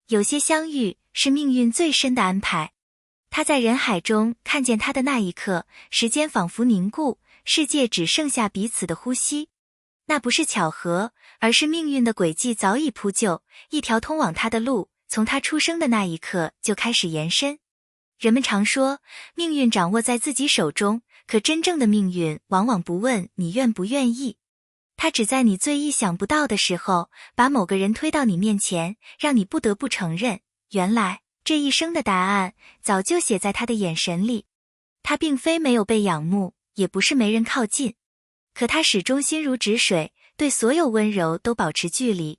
有些相遇是命运最深的安排。他在人海中看见他的那一刻，时间仿佛凝固，世界只剩下彼此的呼吸。那不是巧合，而是命运的轨迹早已铺就，一条通往他的路，从他出生的那一刻就开始延伸。人们常说，命运掌握在自己手中，可真正的命运往往不问你愿不愿意。他只在你最意想不到的时候，把某个人推到你面前，让你不得不承认，原来这一生的答案早就写在他的眼神里。他并非没有被仰慕，也不是没人靠近，可他始终心如止水，对所有温柔都保持距离，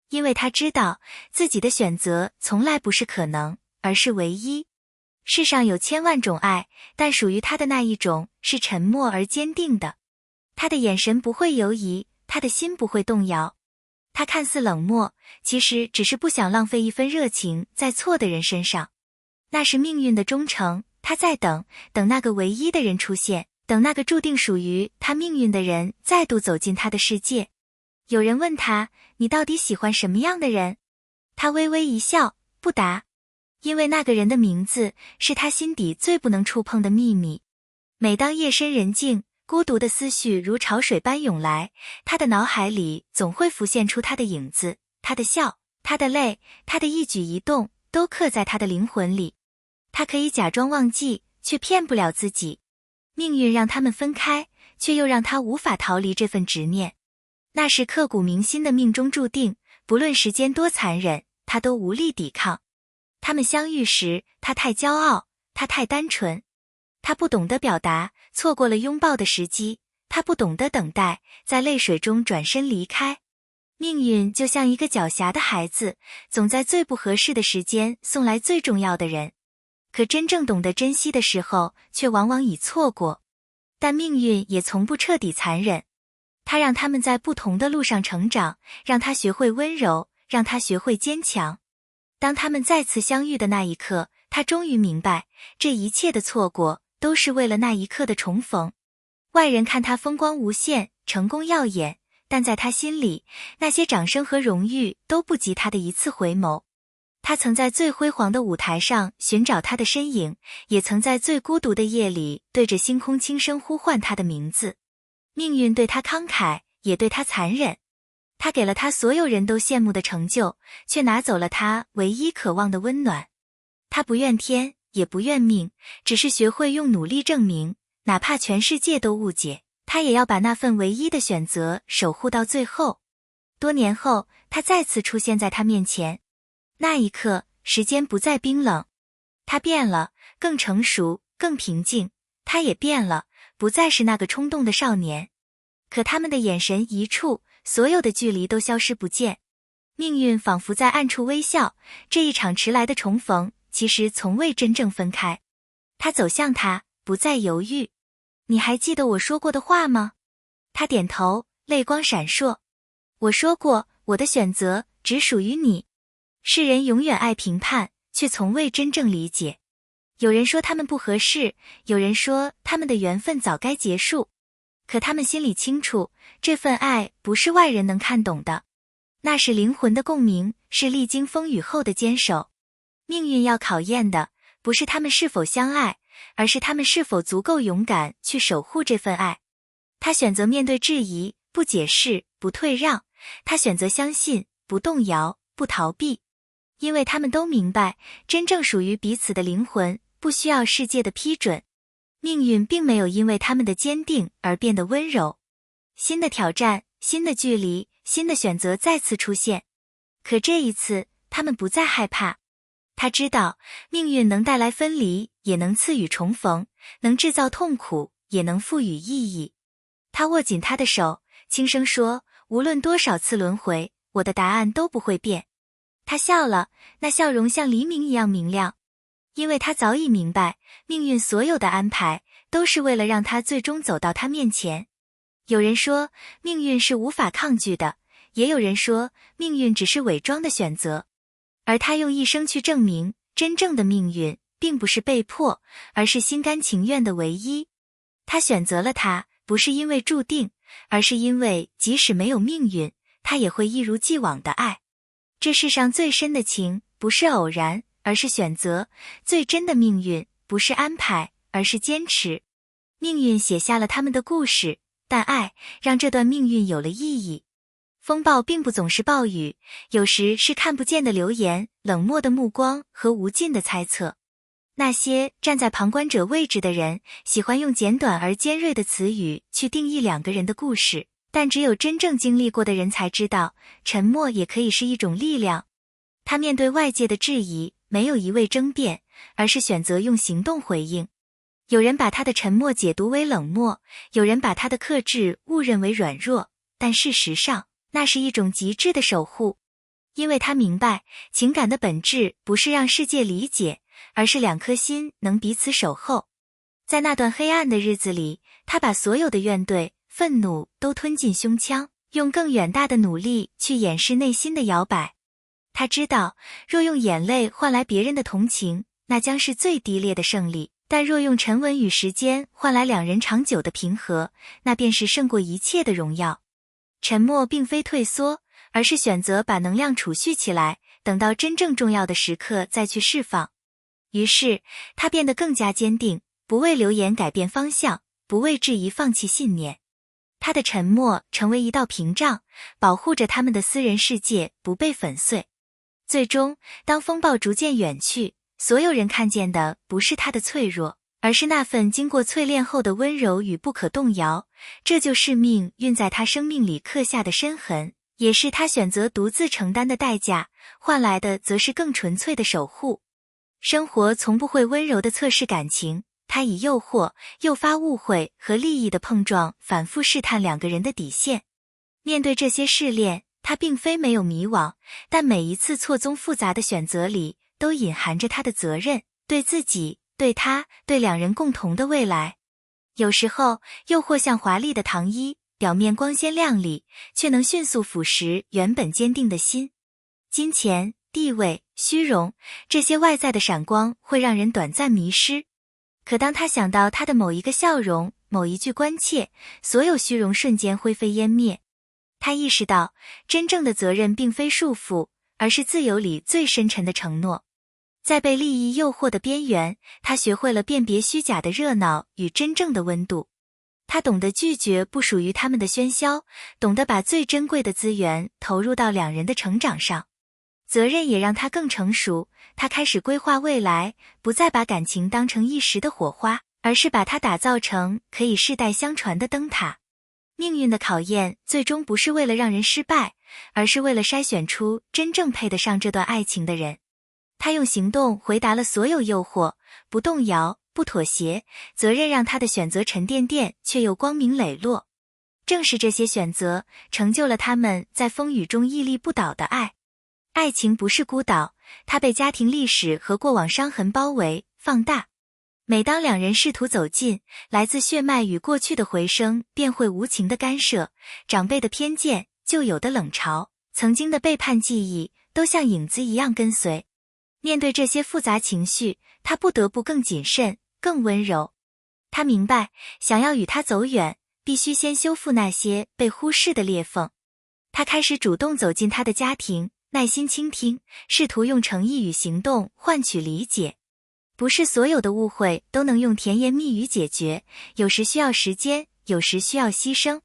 因为他知道自己的选择从来不是可能，而是唯一。世上有千万种爱，但属于他的那一种是沉默而坚定的。他的眼神不会游移，他的心不会动摇。他看似冷漠，其实只是不想浪费一分热情在错的人身上。那是命运的忠诚，他在等那个唯一的人出现，等那个注定属于他命运的人再度走进他的世界。有人问他，你到底喜欢什么样的人？他微微一笑，不答，因为那个人的名字是他心底最不能触碰的秘密。每当夜深人静，孤独的思绪如潮水般涌来，他的脑海里总会浮现出他的影子，他的笑，他的泪，他的一举一动都刻在他的灵魂里。他可以假装忘记，却骗不了自己。命运让他们分开，却又让他无法逃离这份执念。那是刻骨铭心的命中注定，不论时间多残忍，他都无力抵抗。他们相遇时，他太骄傲，他太单纯。他不懂得表达，错过了拥抱的时机；他不懂得等待，在泪水中转身离开。命运就像一个狡黠的孩子，总在最不合适的时间送来最重要的人。可真正懂得珍惜的时候，却往往已错过。但命运也从不彻底残忍，他让他们在不同的路上成长，让他学会温柔，让他学会坚强。当他们再次相遇的那一刻，他终于明白，这一切的错过都是为了那一刻的重逢。外人看他风光无限，成功耀眼，但在他心里，那些掌声和荣誉都不及他的一次回眸。他曾在最辉煌的舞台上寻找他的身影，也曾在最孤独的夜里对着星空轻声呼唤他的名字。命运对他慷慨，也对他残忍。他给了他所有人都羡慕的成就，却拿走了他唯一渴望的温暖。他不怨天，也不怨命，只是学会用努力证明，哪怕全世界都误解，他也要把那份唯一的选择守护到最后。多年后，他再次出现在他面前。那一刻，时间不再冰冷。他变了，更成熟，更平静。他也变了，不再是那个冲动的少年。可他们的眼神一触，所有的距离都消失不见。命运仿佛在暗处微笑，这一场迟来的重逢，其实从未真正分开。他走向他，不再犹豫。你还记得我说过的话吗？他点头，泪光闪烁。我说过，我的选择只属于你。世人永远爱评判，却从未真正理解。有人说他们不合适，有人说他们的缘分早该结束。可他们心里清楚，这份爱不是外人能看懂的。那是灵魂的共鸣，是历经风雨后的坚守。命运要考验的，不是他们是否相爱，而是他们是否足够勇敢去守护这份爱。他选择面对质疑，不解释，不退让；他选择相信，不动摇，不逃避。因为他们都明白，真正属于彼此的灵魂，不需要世界的批准。命运并没有因为他们的坚定而变得温柔。新的挑战，新的距离，新的选择再次出现。可这一次，他们不再害怕。他知道，命运能带来分离，也能赐予重逢，能制造痛苦，也能赋予意义。他握紧他的手，轻声说，无论多少次轮回，我的答案都不会变。他笑了，那笑容像黎明一样明亮。因为他早已明白，命运所有的安排，都是为了让他最终走到他面前。有人说，命运是无法抗拒的，也有人说，命运只是伪装的选择。而他用一生去证明，真正的命运，并不是被迫，而是心甘情愿的唯一。他选择了他，不是因为注定，而是因为即使没有命运，他也会一如既往的爱。这世上最深的情，不不是偶然，而是选择；最真的命运不是安排，而是坚持。命运写下了他们的故事，但爱让这段命运有了意义。风暴并不总是暴雨，有时是看不见的流言、冷漠的目光和无尽的猜测。那些站在旁观者位置的人，喜欢用简短而尖锐的词语去定义两个人的故事，但只有真正经历过的人才知道，沉默也可以是一种力量。他面对外界的质疑，没有一味争辩，而是选择用行动回应。有人把他的沉默解读为冷漠，有人把他的克制误认为软弱，但事实上，那是一种极致的守护。因为他明白，情感的本质不是让世界理解，而是两颗心能彼此守候。在那段黑暗的日子里，他把所有的怨怼、愤怒都吞进胸腔，用更远大的努力去掩饰内心的摇摆。他知道，若用眼泪换来别人的同情，那将是最低劣的胜利。但若用沉稳与时间换来两人长久的平和，那便是胜过一切的荣耀。沉默并非退缩，而是选择把能量储蓄起来，等到真正重要的时刻再去释放。于是，他变得更加坚定，不为流言改变方向，不为质疑放弃信念。他的沉默成为一道屏障，保护着他们的私人世界不被粉碎。最终，当风暴逐渐远去，所有人看见的不是他的脆弱，而是那份经过淬炼后的温柔与不可动摇。这就是命运在他生命里刻下的深痕，也是他选择独自承担的代价，换来的则是更纯粹的守护。生活从不会温柔地测试感情，它以诱惑、诱发误会和利益的碰撞反复试探两个人的底线。面对这些试炼，他并非没有迷惘，但每一次错综复杂的选择里，都隐含着他的责任，对自己，对他，对两人共同的未来。有时候，诱惑像华丽的糖衣，表面光鲜亮丽，却能迅速腐蚀原本坚定的心。金钱、地位、虚荣，这些外在的闪光会让人短暂迷失。可当他想到他的某一个笑容，某一句关切，所有虚荣瞬间灰飞烟灭。他意识到，真正的责任并非束缚，而是自由里最深沉的承诺。在被利益诱惑的边缘，他学会了辨别虚假的热闹与真正的温度。他懂得拒绝不属于他们的喧嚣，懂得把最珍贵的资源投入到两人的成长上。责任也让他更成熟，他开始规划未来，不再把感情当成一时的火花，而是把它打造成可以世代相传的灯塔。命运的考验最终不是为了让人失败，而是为了筛选出真正配得上这段爱情的人。他用行动回答了所有诱惑，不动摇，不妥协，责任让他的选择沉甸甸，却又光明磊落。正是这些选择，成就了他们在风雨中屹立不倒的爱。爱情不是孤岛，它被家庭历史和过往伤痕包围、放大。每当两人试图走近，来自血脉与过去的回声便会无情的干涉，长辈的偏见、旧有的冷嘲、曾经的背叛记忆，都像影子一样跟随。面对这些复杂情绪，他不得不更谨慎、更温柔。他明白，想要与他走远，必须先修复那些被忽视的裂缝。他开始主动走进他的家庭，耐心倾听，试图用诚意与行动换取理解。不是所有的误会都能用甜言蜜语解决，有时需要时间，有时需要牺牲。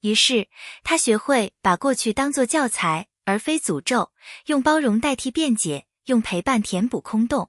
于是，他学会把过去当作教材，而非诅咒，用包容代替辩解，用陪伴填补空洞。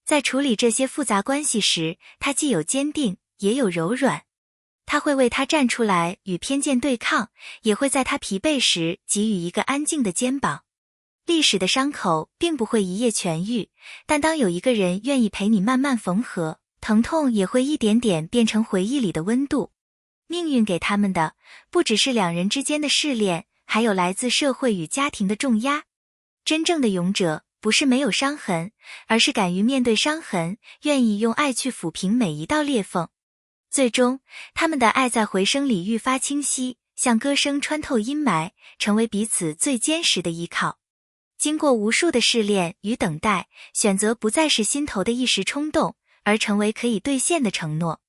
在处理这些复杂关系时，他既有坚定，也有柔软。他会为他站出来与偏见对抗，也会在他疲惫时给予一个安静的肩膀。历史的伤口并不会一夜痊愈，但当有一个人愿意陪你慢慢缝合，疼痛也会一点点变成回忆里的温度。命运给他们的，不只是两人之间的试炼，还有来自社会与家庭的重压。真正的勇者，不是没有伤痕，而是敢于面对伤痕，愿意用爱去抚平每一道裂缝。最终，他们的爱在回声里愈发清晰，像歌声穿透阴霾，成为彼此最坚实的依靠。经过无数的试炼与等待，选择不再是心头的一时冲动，而成为可以兑现的承诺。